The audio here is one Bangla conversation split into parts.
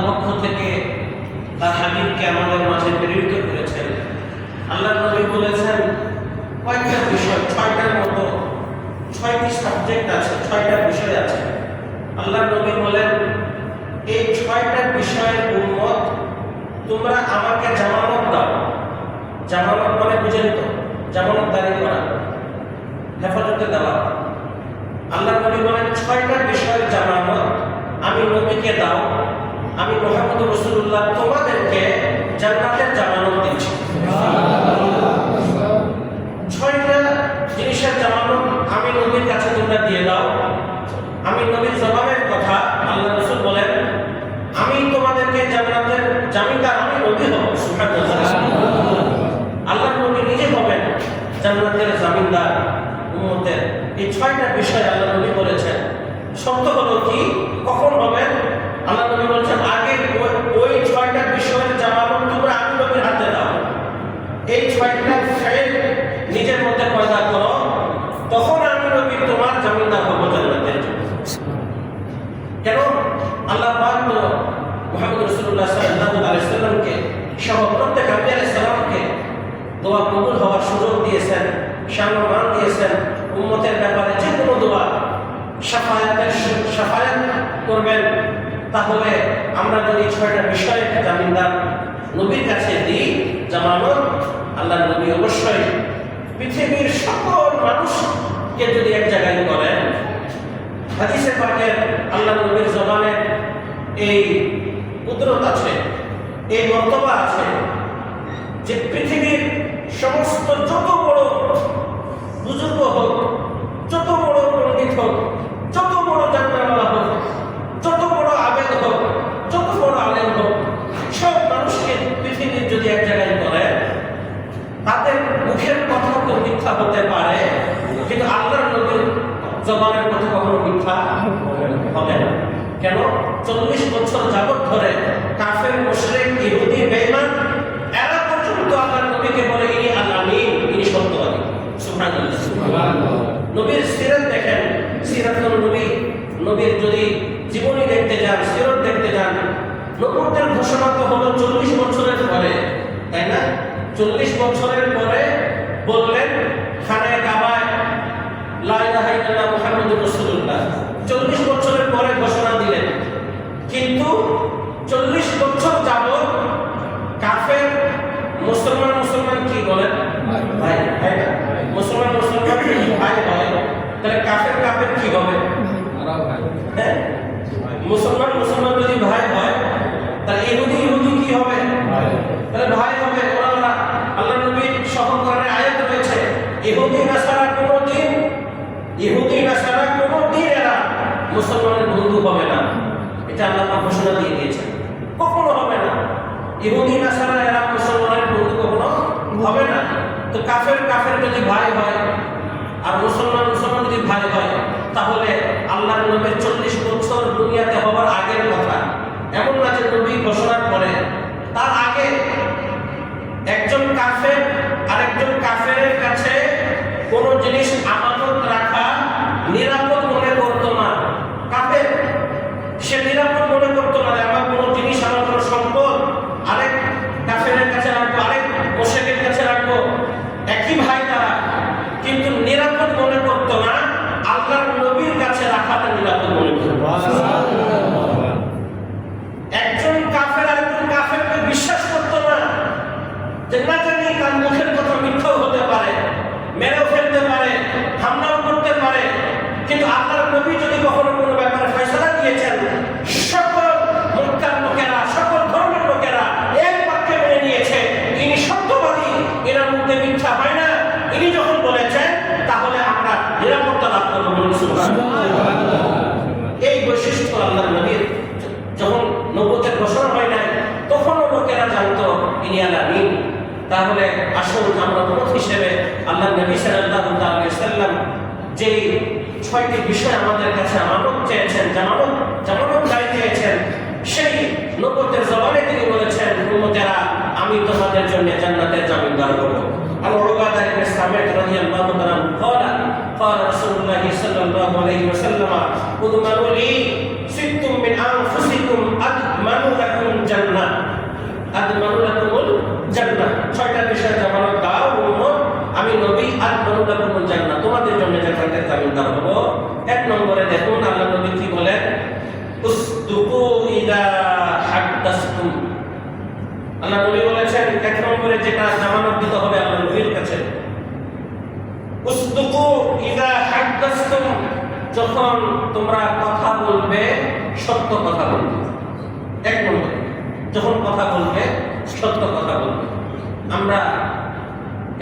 পক্ষ থেকে তার হাবিবকে আমাদের মাঝে প্রেরিত করেছেন। আল্লাহ নবী বলেছেন কয়েকটা বিষয়, 6টার মতো 6টি সাবজেক্ট আছে, 6টা বিষয় আছে। আল্লাহ নবী বলেন এই 6টা বিষয়ের উম্মত তোমরা আমাকে জামানত দাও। জামানত মানে বুঝেন তো, জামানত দাঁড়ি করা, হেফাজতে দেওয়া। আল্লাহ নবী বলেন 6টা বিষয়ের জামানত আমি নবীকে দাও, আমি মুহাম্মদ রাসূলুল্লাহ তোমাদেরকে জান্নাতের জামানত দিচ্ছি। 6টা জিনিসের জামানত আমি নবীর কাছে তোমরা দিয়ে দাও। আমি নবীর জবানের কথা আল্লাহ রাসূল বলেন আমি তোমাদেরকে জান্নাতের জামিনদার, আমি নবী হব। সুবহানাল্লাহ। আল্লাহ নবী নিজে হবেন জান্নাতের জামিনদার উম্মতের। এই 6টা বিষয় আল্লাহ নবী বলেছেন। সত্য হলো কি, কখন হবেন? আল্লাহ নবী বলেছেন আগে ওই 6টা বিষয়ের জামানত তোমরা আমি নবীর হাতে দাও। এই 6টা ফেল নিজের মধ্যে পয়দা করো, তখন আমি নবী তোমার জামিনদার হব জান্নাতের জন্য। কেন? আল্লাহ পাক তো মুহাম্মদ রাসূলুল্লাহ সাল্লাল্লাহু আলাইহি ওয়াসাল্লামকে সহ প্রত্যেক নবী আলাইহিস সালামকে দোয়া কবুল হওয়ার সুযোগ দিয়েছেন, সম্মান দিয়েছেন। উম্মতের ব্যাপারে যে কোনো দোয়া শাফায়াত করবেন। তাহলে আমরা যদি 6টা বিষয়ের জামিনদার নবীর কাছে দিই জামানত, আল্লাহ নবী অবশ্যই পৃথিবীর সকল মানুষকে যদি এক জায়গায় করেন, হাদিসে পাকের আল্লাহ নবীর জবানে এই কুদরত আছে, এই মর্তবা আছে যে পৃথিবীর সমস্ত যত বড় বুজুর্গ হোক, যত বড় পণ্ডিত হোক, যত বড় জান্নাতওয়ালা হোক, যত বড় আবেদ হোক, যত বড় আলেম হোক, সব মানুষকে পৃথিবীর যদি এক জায়গায় করে, তাদের মুখের কথা তো মিথ্যা হতে পারে, কিন্তু আল্লাহর নবীর জবানের কথা কখনো মিথ্যা হবে না। কেন? 40 বছর যাবত ধরে কাফের, মুশরিক, ইহুদি, বেঈমান এরা পর্যন্ত আল্লাহর নবীকে বলে ইনি আল-আমিন, ইনি সত্যবাদী। সুবহানাল্লাহ। নবীর সিরাত দেখেন, সিরাতুল নবী, নবীর যদি জীবনী দেখতে যান, সিরাত দেখতে যান, নবুয়তের ঘোষণা তো হলো 40 বছরের পরে, তাই না? 40 বছরের পরে বললেন খানায়ে কাবায় লা ইলাহা ইল্লাল্লাহ মুহাম্মাদুর রাসূলুল্লাহ। 40 বছরের পরে ঘোষণা দিলেন, কিন্তু 40 বছর যাবত কাফের মুসলমান কি বলেন? ভাই ভাই না। মুসলমান যদি ভাই হয়, তাহলে কাফের কি হবে? হ্যাঁ, মুসলমান যদি ভাই হয়, তাহলে ইহুদি কি হবে? তাহলে ভাই হবে। ওরা আল্লাহ নবীর সহকরণে আয়াত রয়েছে ইহুদি নাসারা কোনোদিন এরা মুসলমানের বন্ধু হবে না। এটা আল্লাহ ঘোষণা দিয়ে দিয়েছেন, কখনো হবে না। ইহুদি নাসারা এরা মুসলমানের বন্ধু কখনো হবে না। তো কাফের যদি ভাই হয় আর মুসলমান যদি ভাই হয়, তাহলে আল্লাহর নবীর 40 বছর দুনিয়াতে হবার আগের কথা। এমন না যে নবী ঘোষণার পরে, তার আগে একজন কাফের আরেকজন কাফেরের কাছে কোন জিনিস আমানত রাখা নিরাপদ মনে করতো না। কাফের সে নিরাপদ মনে করতো না যে আমার কোনো জিনিস, আমার কোনো সম্পদ আরেক কাফেরের কাছে রাখবো, আরেক মুশরিকের কাছে রাখবো। একই ভাই তারা, কিন্তু নিরাপদ মনে করতো না আল্লাহর নবীর কাছে রাখাটা নিরাপদ মনে করতো। একজন কাফের আরেকজন কাফেরকে বিশ্বাস করতো না, যে না জানি তার মুখের কথা মিথ্যাও হতে পারে, মেরেও ফেলতে পারে, হামলাও করতে পারে, কিন্তু আল্লাহর নবী যদি কখনো কোনো ব্যাপারে ফয়সালা দিয়েছেন, সকল মক্কার লোকেরা, সকল ধর্মের লোকেরা এক বাক্যে মেনে নিয়েছে ইনি সত্যবাদী, এনার মধ্যে মিথ্যা হয় না। ইনি যখন বলেছেন তাহলে আমরা নিরাপত্তা লাভ করবো। এই বৈশিষ্ট্য আল্লাহর নবীর। যখন নবুয়তের ঘোষণা হয় নাই, তখনও লোকেরা জানতো ইনি আল-আমিন। তাহলে আসুন আমরা উম্মত হিসেবে আল্লাহ নবী সাল্লাল্লাহু আলাইহি ওয়াসাল্লাম যেই 6টি বিষয় আমাদের কাছে আমানত চেয়েছেন, জামানত চেয়েছেন, সেই নবুয়তের জবানে তিনি বলেছেন উম্মতেরা আমি তোমাদের জন্য জান্নাতের জামিনদার হব। আল-উবাদা ইবনে সামিত রাদিয়াল্লাহু তাআলা قال رسول الله صلى الله عليه وسلم اضمنوا لي ست من انفسكم اضمن لكم উপরে যেটা জামানত দিতে হবে আল্লাহ নবীর কাছে। উসদুকু ইযা হাদাসতুম, যখন তোমরা কথা বলবে সত্য কথা বলবে। এক নম্বর, যখন কথা বলবে সত্য কথা বলবে। আমরা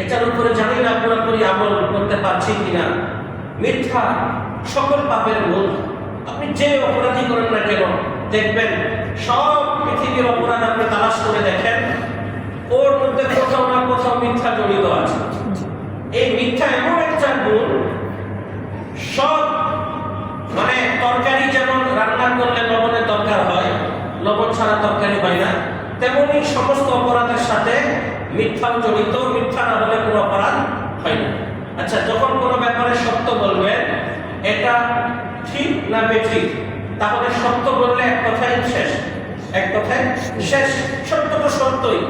এটার উপরে জানি না পুরোপুরি আমল করতে পারছি কিনা। মিথ্যা সকল পাপের মূল। আপনি যে অপরাধী করেন না কেন, দেখবেন সব পৃথিবীর অপরাধ আপনি তালাশ করে দেখেন, ওর মধ্যে কোথাও না কোথাও মিথ্যা জড়িত আছে। এই মিথ্যা এমন একটা গুণ, সব মানে তরকারি যেমন রান্না করলে লবণের দরকার হয়, লবণ ছাড়া তরকারি হয় না, তেমনি সমস্ত অপরাধের সাথে মিথ্যাও জড়িত। মিথ্যা না হলে কোনো অপরাধ হয় না। আচ্ছা, যখন কোনো ব্যাপারে সত্য বলবেন, এটা ঠিক না বেঠিক, তাহলে সত্য বললে এক কথাই শেষ, এক কথায় শেষ। সত্য তো সত্যই,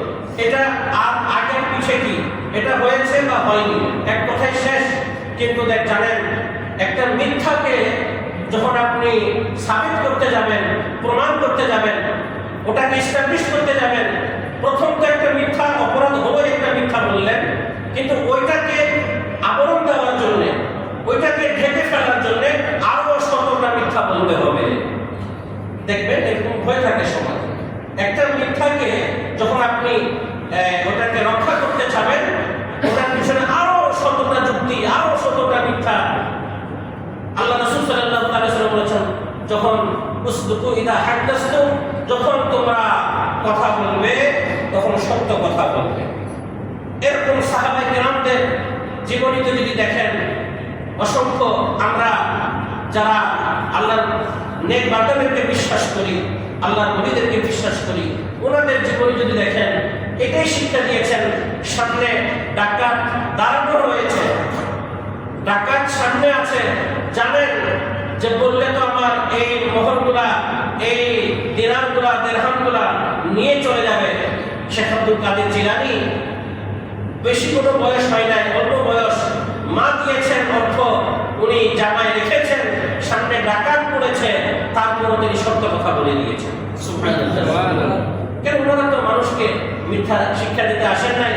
এটা আর আগের পিছে কি, এটা হয়েছে বা হয়নি, এক কথায় শেষ। কিন্তু জানেন, একটা মিথ্যাকে যখন আপনি সাবিত করতে যাবেন, প্রমাণ করতে যাবেন, ওটাকে এস্টাবলিশ করতে যাবেন, প্রথম তো একটা মিথ্যা অপরাধ হলো, একটা মিথ্যা বললেন, কিন্তু ওইটাকে আবরণ দেওয়ার জন্য, ওইটাকে ঢেকে ফেলার জন্য আরো শতটা মিথ্যা বলতে হবে। দেখবেন এরকম হয়ে থাকে সমাজে। একটা মিথ্যাকে যখন আপনি ওটাকে রক্ষা করতে চাবেন, ওটার পিছনে আরো শতটা যুক্তি, আরো শতটা মিথ্যা। আল্লাহ রাসূল সাল্লাল্লাহু আলাইহি ওয়াসাল্লাম বলেছেন, যখন উসদুকু ইযা হাদাসতুম, যখন তোমরা কথা বলবে তখন সত্য কথা বলবে। এরকম সাহাবায়ে কেরামদের জীবনীতে যদি দেখেন, অসংখ্য আমরা যারা আল্লাহর নেক বান্দাদেরকে বিশ্বাস করি, আল্লাহর নবীদেরকে বিশ্বাস করি, ওনাদের জীবনী যদি দেখেন, এটাই শিক্ষা দিয়েছেন। সামনে ডাকাত দাঁড়ানো রয়েছে, ডাকাত সামনে আছে, জানেন যে বললে তো আমার এই মোহরগুলা, এই দিনারগুলা, দিরহামগুলা নিয়ে চলে যাবে। শেখ আব্দুল কাদের জিলানী, বেশি কোনো বয়স হয় নাই, অল্প বয়স, মা দিয়েছেন অর্থ, উনি জামায় রেখেছেন, সামনে ডাকাত পড়েছে, তারপরও তিনি সত্য কথা বলে দিয়েছেন। কেন? ওনারা তো মানুষকে মিথ্যা শিক্ষা দিতে আসেন নাই।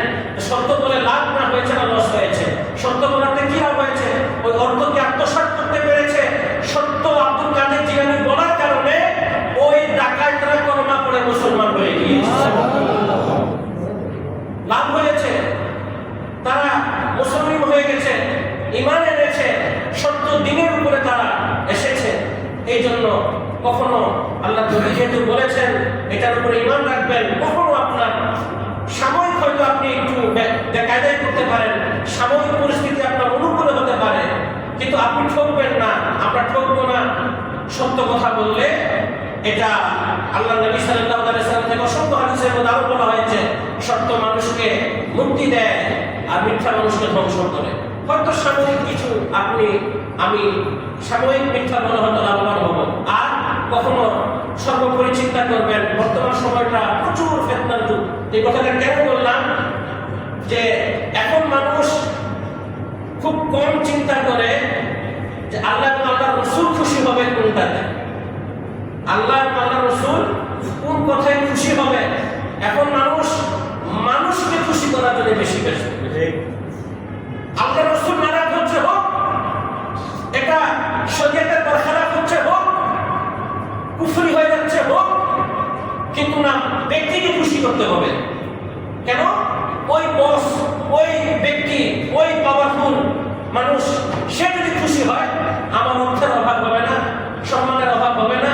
সত্য বলে লাভ না হয়েছে না লস হয়েছে? সত্য বলাতে কি লাভ হয়েছে? ওই অর্থকে আত্মসাৎ করতে পেরেছে। সত্য আব্দুল কাদের জিলানী বলার কারণে ওই ডাকাতরা কলমা পড়ে মুসলমান হয়ে গিয়েছে, লাভ হয়েছে, তারা মুসলিম হয়ে গেছে, ঈমান এনেছে, সত্য দ্বীনের উপরে তারা এসেছে। এই জন্য কখনো আল্লাহ নবী যেহেতু বলেছেন এটার উপরে ঈমান রাখবেন, কখনো আপনার সাময়িক হয়তো আপনি একটু বেকায়দায় করতে পারেন, সাময়িক পরিস্থিতি আপনার অনুকূলে হতে পারে, কিন্তু আপনি ঠকবেন না, আমরা ঠকবো না। সত্য কথা বললে এটা আল্লাহ নবী সাল্লাল্লাহু আলাইহি ওয়াসাল্লাম থেকে অসংখ্য হাদিসের মধ্যে আরো বলা হয়েছে, সত্য মানুষকে মুক্তি দেয় আর মিথ্যা মানুষকে ধ্বংস করে। হয়তো সাময়িক কিছু আমি সাময়িক মিথ্যা বলে হয়তো লাভবান হব, আর কখনো সর্বোপরি চিন্তা করবেন বর্তমান সময়টা প্রচুর ফিতনার যুগ। এই কথাটা কেন বললাম? যে এখন মানুষ খুব কম চিন্তা করে যে আল্লাহ এবং আল্লাহর রাসূল খুশি হবে কোনটাতে, আল্লাহ এবং আল্লাহর রাসূল কোন কথায় খুশি হবে। এখন মানুষ মানুষকে খুশি করার জন্য বেশি ব্যস্ত। আল্লাহ রাসূল নারাজ হচ্ছে হোক, এটা শরীয়তের বরখলাফ হচ্ছে হোক, কুফরি হয়ে যাচ্ছে হোক, কিন্তু না, ব্যক্তিকে খুশি করতে হবে। কেন? ওই বস, ওই ব্যক্তি, ওই পাওয়ারফুল মানুষ, সে যদি খুশি হয়, আমার অর্থের অভাব হবে না, সম্মানের অভাব হবে না।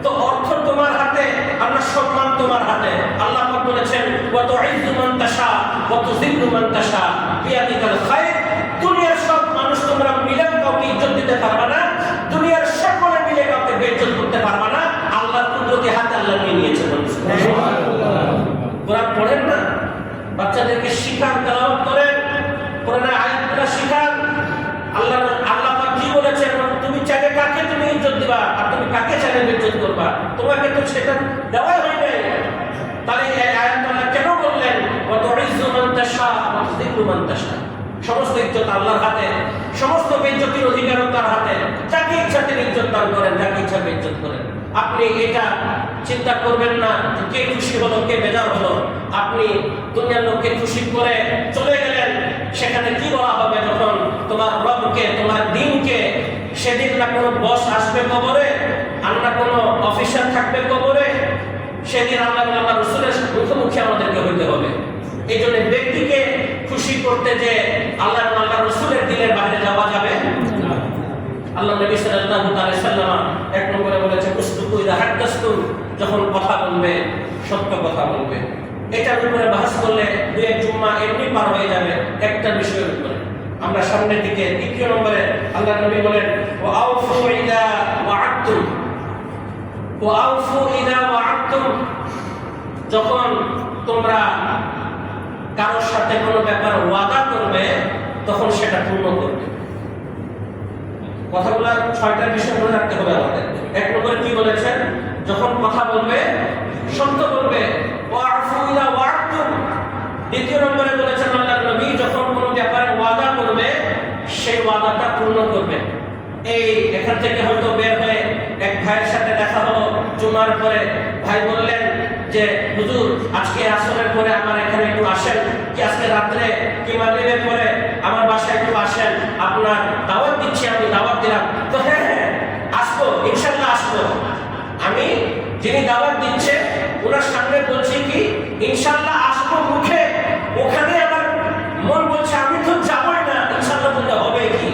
তো অর্থ তোমার হাতে, আমার সম্মান তোমার হাতে। আল্লাহ পাক বলেছেন, ওয়া তুইজ্জু মান তাশা ওয়া তুযিল্লু মান তাশা বিয়াদিকাল খায়র। দুনিয়ার সব মানুষ তোমরা মিলে কাউকে ইজ্জত দিতে পারবে না, দুনিয়ার সকলে মিলে কাউকে বেইজ্জত করতে পারবে না। আল্লাহর কুদরতি হাতে আল্লাহ নিয়ে নিয়েছে। সুবহানাল্লাহ। কোরআন পড়েন না, বাচ্চাদেরকে শিখান, তেলাওয়াত করেন, কোরআনের আয়াতগুলো শিখান। আল্লাহ পাক কি বলেছেন? তুমি চাইলে কাকে তুমি ইজ্জত দিবা, আর তুমি কাকে চাইলে ইজ্জত করবা, তোমাকে তো সেটা দেওয়াই হয় নাই। তাহলে এই আয়াত আল্লাহ কেন বললেন ওয়া তুইজ্জু মান তাশা ওয়া তুযিল্লু মান তাশা? সমস্ত ইজ্জত আল্লাহর হাতে, সমস্ত বেইজ্জতির অধিকার তার হাতে। যাকে ইচ্ছা তিনি ইজ্জত দান করেন, যাকে ইচ্ছা বেইজ্জত করেন। আপনি এটা চিন্তা করবেন না যে কে খুশি হলো কে বেজার হলো। আপনি দুনিয়ার লোককে খুশি করে চলে গেলেন, সেখানে কি বলা হবে যখন তোমার রবকে তোমার দিনকে? সেদিন না কোনো বস আসবে কবরে, আর না কোনো অফিসার থাকবে কবরে। সেদিন আল্লাহ আল্লাহ রসুলের মুখোমুখি আমাদেরকে হইতে হবে। এই জন্য ব্যক্তিকে খুশি করতে যে আল্লাহ আল্লাহ রসুলের দিনের বাইরে যাওয়া যাবে। আল্লাহ নবী সাল্লাল্লাহু আলাইহি ওয়াসাল্লাম এক নম্বরে বলেছে উসতুকু ইযা হাদাসতুম, যখন কথা বলবে সত্য কথা বলবে। এটার উপরে বাহাস করলে দুই এক জুম্মা এমনি পার হয়ে যাবে একটা বিষয়ের উপরে। আমরা সামনের দিকে দ্বিতীয় নম্বরে আল্লাহ নবী বলেন ওয়া আউফু ইযা ওয়া'আদতুম, ওয়া আউফু ইযা ওয়া'আদতুম, যখন তোমরা কারোর সাথে কোনো ব্যাপার ওয়াদা করবে তখন সেটা পূর্ণ করবে। কথাগুলো ছয়টা বিষয় মনে রাখতে হবে আমাদের। এক নম্বরে কি বলেছেন? যখন কথা বলবে সত্য বলবে। ওয়া'ফু ইযা ওয়া'আদতুম। দ্বিতীয় নম্বরে বলেছেন আল্লাহর নবী যখন কোনো ব্যাপারে ওয়াদা করবে সেই ওয়াদাটা পূর্ণ করবে। এই এখান থেকে হয়তো বের হয়ে এক ভাইয়ের সাথে দেখা হলো জুমার পরে। ভাই বললেন যে হুজুর আজকে আসরের পরে আমার এখানে একটু আসেন, কি আজকে রাত্রে কি মাগরিবের পরে আমার বাসায় একটু আসেন, আপনার দাওয়াত দিচ্ছি, আমি দাওয়াত দিলাম। তো হ্যাঁ হ্যাঁ আসবো, ইনশাআল্লাহ আসবো। আমি যিনি দাওয়াত দিচ্ছে ওনার সামনে বলছি কি ইনশাআল্লাহ আসবো মুখে, ওখানে আমার মন বলছে আমি তো যাবই না, ইনশাআল্লাহ বলতে হবে কি?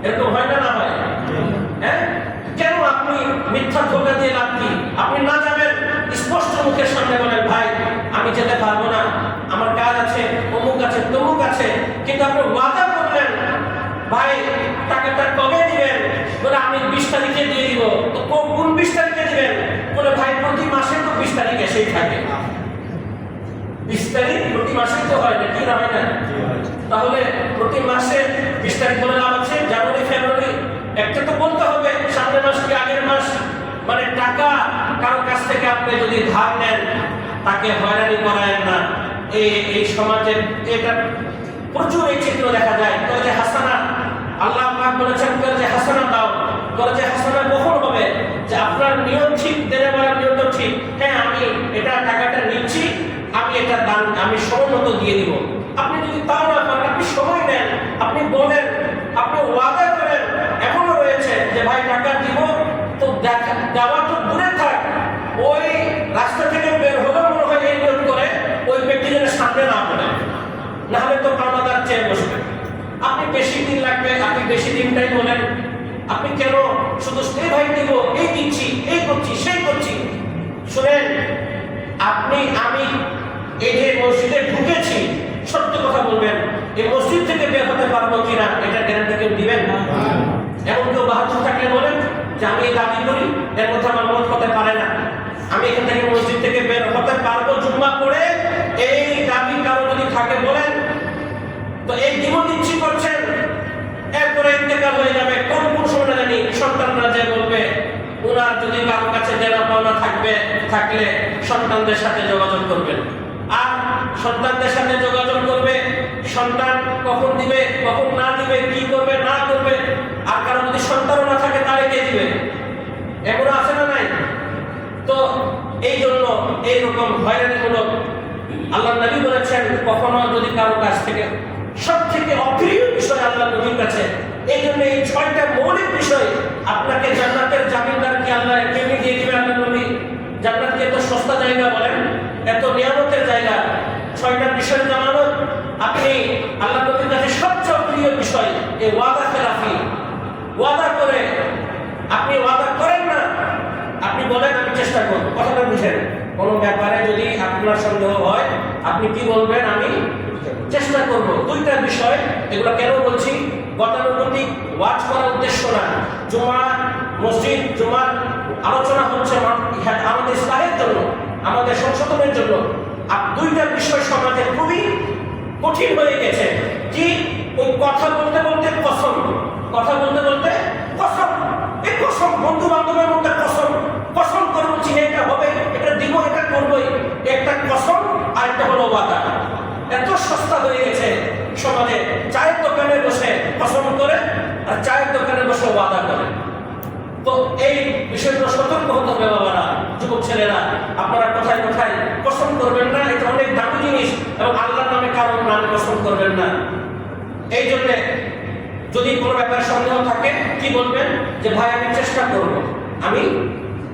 এরকম হয় না? না হয়? হ্যাঁ, কেন আপনি মিথ্যা ধোঁকা দিয়ে লাভ কি? আপনি না যাবেন, স্পষ্ট মুখের সামনে বলেন ভাই আমি যেতে পারবো না, আমার কাজ আছে, অমুক আছে তমুক আছে। কিন্তু আপনি ওয়াদা করলেন ভাই টাকাটা কবে দিবেন? বলে আমি 20 তারিখে দিয়ে দিব। তো কোন 20 তারিখে দিবেন? বলে ভাই প্রতি মাসে তো 20 তারিখ এসেই থাকে। 20 তারিখ প্রতি মাসে তো হয় না, কি না হয় না? তাহলে প্রতি মাসে 20 তারিখ বলে লাভ আছে? জানুয়ারি ফেব্রুয়ারি একটা তো বলতে হবে, সামনের মাস কি আগের মাস। মানে টাকা কারো কাছ থেকে আপনি যদি ধার নেন তাকে হয়রানি করায়েন না। এই সমাজে এটা প্রচুর এই চিত্র দেখা যায়। কর্জে হাসানা, আল্লাহ পাক বলেছেন কর্জে হাসানা দাও। কর্জে হাসানা কখন হবে? যে আপনার নিয়ম ঠিক, দেনে বলার নিয়ম ঠিক, হ্যাঁ আমি এটা টাকাটা নিচ্ছি, আমি এটা দান আমি সময় মতো দিয়ে দিব। আপনি যদি তাও না করেন, আপনি সময় নেন, আপনি বলেন, আপনি ওয়াদা করেন। এখনো রয়েছে যে ভাই টাকা দিব, তো দেওয়া তো দূরে থাক, ওই রাস্তা থেকে বের হলে মনে হয় এই নিয়ম করে ওই ব্যক্তি যেন সামনে না পড়ে, নাহলে তো কানাদার চেয়ে বসবে। আপনি বেশি দিন লাগবে, আপনি বেশি দিনটাই বলেন। আপনি কেন শুধু এই ভাই দিব, এই দিচ্ছি, এই করছি, সেই করছি? শুনেন, আপনি আমি এই যে মসজিদে ঢুকেছি সত্য কথা বলবেন। এই মসজিদ থেকে বের হতে পারবো কিনা এটা গ্যারান্টি কেউ দিবেন না। এমন কেউ বাহাদুর থাকলে বলেন যে আমি এই দাবি করি, এর মধ্যে আমার মত হতে পারে না, আমি এখান থেকে মসজিদ থেকে বের হতে পারবো জুম্মা পড়ে, এই দাবি কারো যদি থাকে বলেন। তো এই জীবন ইচ্ছি করছেন, এরপরে ইন্তেকাল হয়ে যাবে, কোন সময় জানি সন্তানরা যে বলবে, ওনার যদি কারো কাছে দেনা পাওনা থাকলে সন্তানদের সাথে যোগাযোগ করবেন। আর সন্তানদের সাথে যোগাযোগ করবে, সন্তান কখন দিবে কখন না দিবে, কি করবে না করবে। আর কারো যদি সন্তানও না থাকে তাহলে কে দিবে? এমন আছে না নাই? তো এই জন্য এইরকম হয়রানিমূলক আল্লাহ নবী বলেছেন কখনো যদি কারো কাছ থেকে সব থেকে অপ্রিয় বিষয় আল্লাহ নবীর কাছে। এই জন্য এই 6টা মৌলিক বিষয় আপনাকে জান্নাতের জামিনদার কি আল্লাহ কেমনি দিয়ে দিবে আল্লাহ নবী। জান্নাত কি এত সস্তা জায়গা বলেন, এত নিয়ামতের জায়গা। 6টা বিষয় জামানত আপনি আল্লাহ নবীর কাছে সবচেয়ে প্রিয় বিষয়। এই ওয়াদা খেলাফি, ওয়াদা করে আপনি ওয়াদা করেন না, আপনি বলেন আমি চেষ্টা করব। কথাটা বুঝেন, কোনো ব্যাপারে যদি আপনার সন্দেহ হয় আপনি কি বলবেন? আমি চেষ্টা করব। 2টা বিষয়, এগুলো কেন বলছি? গতানুগতিক ওয়াজ করার উদ্দেশ্য না। জুমার মসজিদ, জুমার আলোচনা হচ্ছে আমাদের ইসলাহের জন্য, আমাদের সংশোধনের জন্য। আর 2টা বিষয় সমাজে খুবই কঠিন হয়ে গেছে। কি? ওই কথা বলতে বলতে কসম, কথা বলতে বলতে কসম, এই কসম বন্ধু বান্ধবের মধ্যে কসম, কসম করে বলছি এটা হবে, এটা দিব, এটা করবোই। একটা কসম আর একটা হলো ওয়াদা। এত সস্তা হয়ে গেছে সমাজে। চায়ের দোকানে বসে কসম করে আর চায়ের দোকানে বসে ওয়াদা করে। তো এই বিষয়গুলো সতর্ক হতে হবে বাবারা। যুবক ছেলেরা, আপনারা কোথায় কোথায় কসম করবেন না, এটা অনেক দামি জিনিস, এবং আল্লাহর নামে কারোর নামে কসম করবেন না। এই জন্যে যদি কোনো ব্যাপারে সন্দেহ থাকে কি বলবেন, যে ভাই আমি চেষ্টা করব, আমি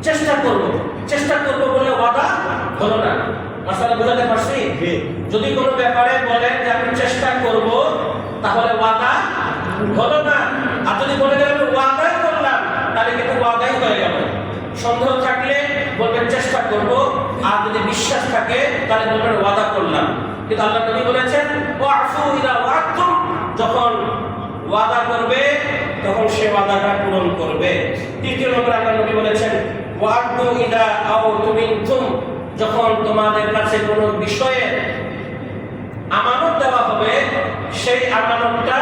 চেষ্টা করব, চেষ্টা করব বলে ওয়াদা হলো না। মাসালা বুঝাতে পারছি? যদি কোনো ব্যাপারে বলেন যে আমি চেষ্টা করব, তাহলে ওয়াদা হলো না। আর যদি বলে যে আমি ওয়াদাই করলাম, তাহলে কিন্তু ওয়াদাই হয়ে গেল। সন্দেহ থাকলে বলবেন চেষ্টা করব, আর যদি বিশ্বাস থাকে তাহলে বলবেন ওয়াদা করলাম। কিন্তু আল্লাহ নবী বলেছেন ওয়াফু ইদা ওয়া'তুম, যখন ওয়াদা করবে তখন সে ওয়াদাটা পূরণ করবে। তৃতীয় নম্বর আল্লাহ নবী বলেছেন ওয়া'দু ইদা আউতুমিনতুম, যখন তোমাদের কাছে কোনো বিষয়ে আমানত দেওয়া হবে, সেই আমানতটা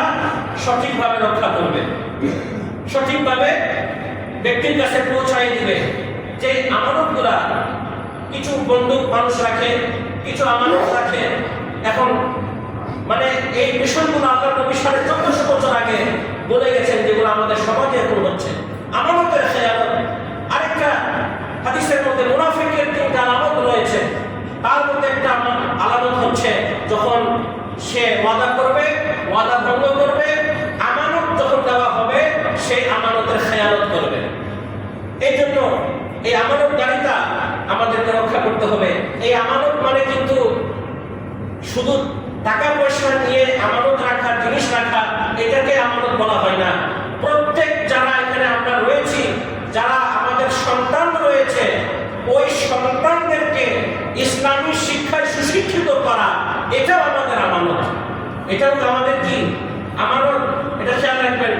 সঠিকভাবে রক্ষা করবে, সঠিকভাবে ব্যক্তির কাছে পৌঁছায় দিবে। যে আমানতগুলা, কিছু বন্দুক মানুষ রাখে, কিছু আমানত রাখে। এখন মানে এই বিষয়গুলো আল্লাহ নবী 1450 বছর আগে বলে গেছেন, যেগুলো আমাদের সমাজে এখন হচ্ছে। আমানতের খেয়ানত, আরেকটা হাদিসের মধ্যে মুনাফিকের 3টা আলামত রয়েছে। তার মধ্যে একটা আলামত হচ্ছে যখন সে ওয়াদা করবে, ওয়াদা ভঙ্গ করবে, আমানত যখন দেওয়া হবে সেই আমানতের খেয়ানত করবে। এই জন্য এই আমানতদারিতা আমাদেরকে রক্ষা করতে হবে। এই আমানত মানে কিন্তু শুধু টাকা পয়সা নিয়ে আমানত রাখা, জিনিস রাখা, এটাকে আমানত বলা হয় না। প্রত্যেক যারা এখানে আমরা রয়েছি, যারা আমাদের সন্তান রয়েছে, ওই সন্তানদেরকে ইসলামী শিক্ষায় সুশিক্ষিত করা, এটাও আমাদের আমানত। এটাও আমাদের কি আমানত, এটা খেয়াল রাখবেন।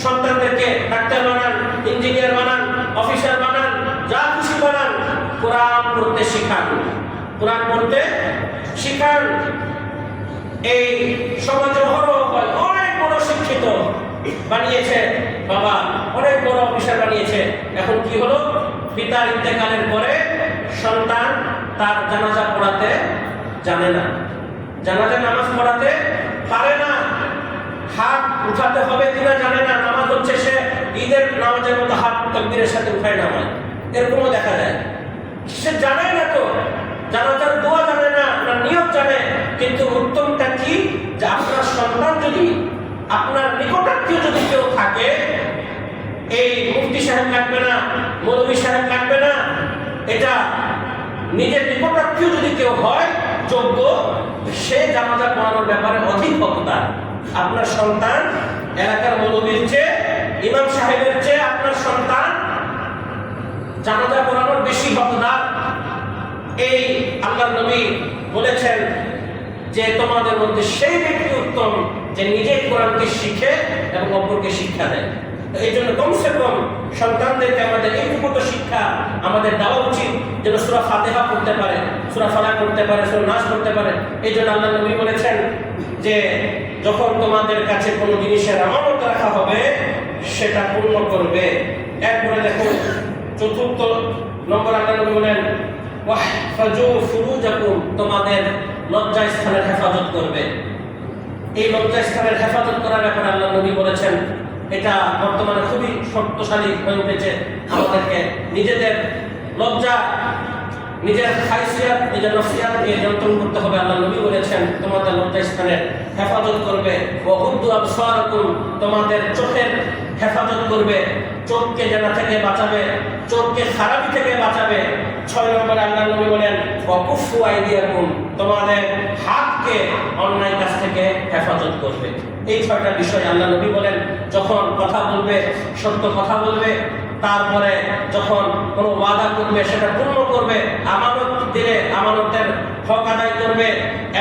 সন্তানদেরকে ডাক্তার বানান, ইঞ্জিনিয়ার বানান, অফিসার বানান, যা খুশি বানান, কোরআন পড়তে শিখান, কোরআন পড়তে শিখান। এই সমাজে অনেক বড় শিক্ষিত বানিয়েছে বাবা, অনেক বড় অফিসার বানিয়েছে। এখন কি হলো, পিতার ইন্তেকালের পরে সন্তান তার জানাজা পড়াতে জানে না, জানাজা নামাজ পড়াতে পারে না, হাত উঠাতে হবে কিনা জানে না। নামাজ হচ্ছে সে ঈদের নামাজের মতো হাত তাকবীরের সাথে উঠায় নামায়, এরকমও দেখা যায়। সে জানে না, তো জানাজার দোয়া জানে না, আপনার নিয়ত জানে, কিন্তু উত্তমটা কি, যে আপনার সন্তান যদি, আপনার নিকটাত্মীয় যদি কেউ থাকে, এই মুফতি সাহেব লাগবে না, মৌলভী সাহেব লাগবে না, এটা নিজের নিকটাত্মীয় যদি কেউ হয় যোগ্য, সে জানাজা পড়ানোর ব্যাপারে অধিক হকদার। আপনার সন্তান এলাকার মৌলভীর চেয়ে, ইমাম সাহেবের চেয়ে আপনার সন্তান জানাজা পড়ানোর বেশি হকদার। এই আল্লাহর নবী বলেছেন যে তোমাদের মধ্যে সেই ব্যক্তি উত্তম যে নিজে কোরআনকে শিখে এবং অপরকে শিক্ষা দেয়। এই জন্য কমসে কম সন্তানদেরকে আমাদের এইটুকু তো শিক্ষা আমাদের দেওয়া উচিত, যেন সূরা ফাতিহা পড়তে পারে, সূরা ফালাক পড়তে পারে, সূরা নাস পড়তে পারে। এই জন্য আল্লাহ নবী বলেছেন যে যখন তোমাদের কাছে কোনো জিনিসের আমানত রাখা হবে সেটা পূর্ণ করবে। এরপরে দেখুন 4th নম্বর আল্লাহ নবী বলেন ওয়াহফাজু ফুরুজাকুম, তোমাদের লজ্জাস্থানের হেফাজত করবে। এই লজ্জাস্থানের হেফাজত করার ব্যাপারে আল্লাহ নবী বলেছেন, এটা বর্তমানে খুবই শক্তিশালী হয়ে উঠেছে। আমাদেরকে নিজেদের লজ্জা, নিজের হাইসিয়াত, নিজের নফসিয়াত নিয়ে নিয়ন্ত্রণ করতে হবে। আল্লাহ নবী বলেছেন তোমাদের লজ্জাস্থানের হেফাজত করবে। ওয়াগুদ্দু আবসারাকুম, তোমাদের চোখের হেফাজত করবে, চোখকে জানা থেকে বাঁচাবে, চোখকে খারাপি থেকে বাঁচাবে। 6 নম্বরে আল্লাহ নবী বলেন ওয়াকুফু আইদিয়াকুম, তোমাদের হাতকে অন্যায় কাজ থেকে হেফাজত করবে। এই 6টা বিষয় আল্লাহ নবী বলেন যখন কথা বলবে সত্য কথা বলবে, তারপরে যখন কোনো ওয়াদা করবে সেটা পূর্ণ করবে, আমানত দিলে আমানতের হক আদায় করবে,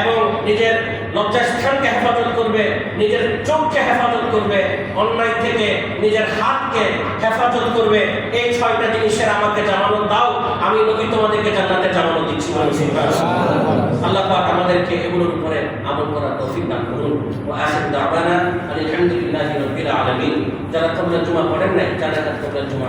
এবং নিজের লজ্জাস্থানকে হেফাজত করবে, নিজের চোখকে হেফাজত করবে, অন্যায় থেকে নিজের হাতকে হেফাজত করবে। এই 6টা জিনিসের আমাকে জামানত দাও, আমি নবী তোমাদেরকে জান্নাতের জামানত দিচ্ছি। আল্লাহ পাক আমাদেরকে এগুলোর উপরে আমল করার তৌফিক দান করুন। ওয়া আখির দাওয়ানা আলহামদুলিল্লাহি রাব্বিল আলামিন। যারা তোমরা জুমা পড়েন নাই, যারা তোমরা জুমা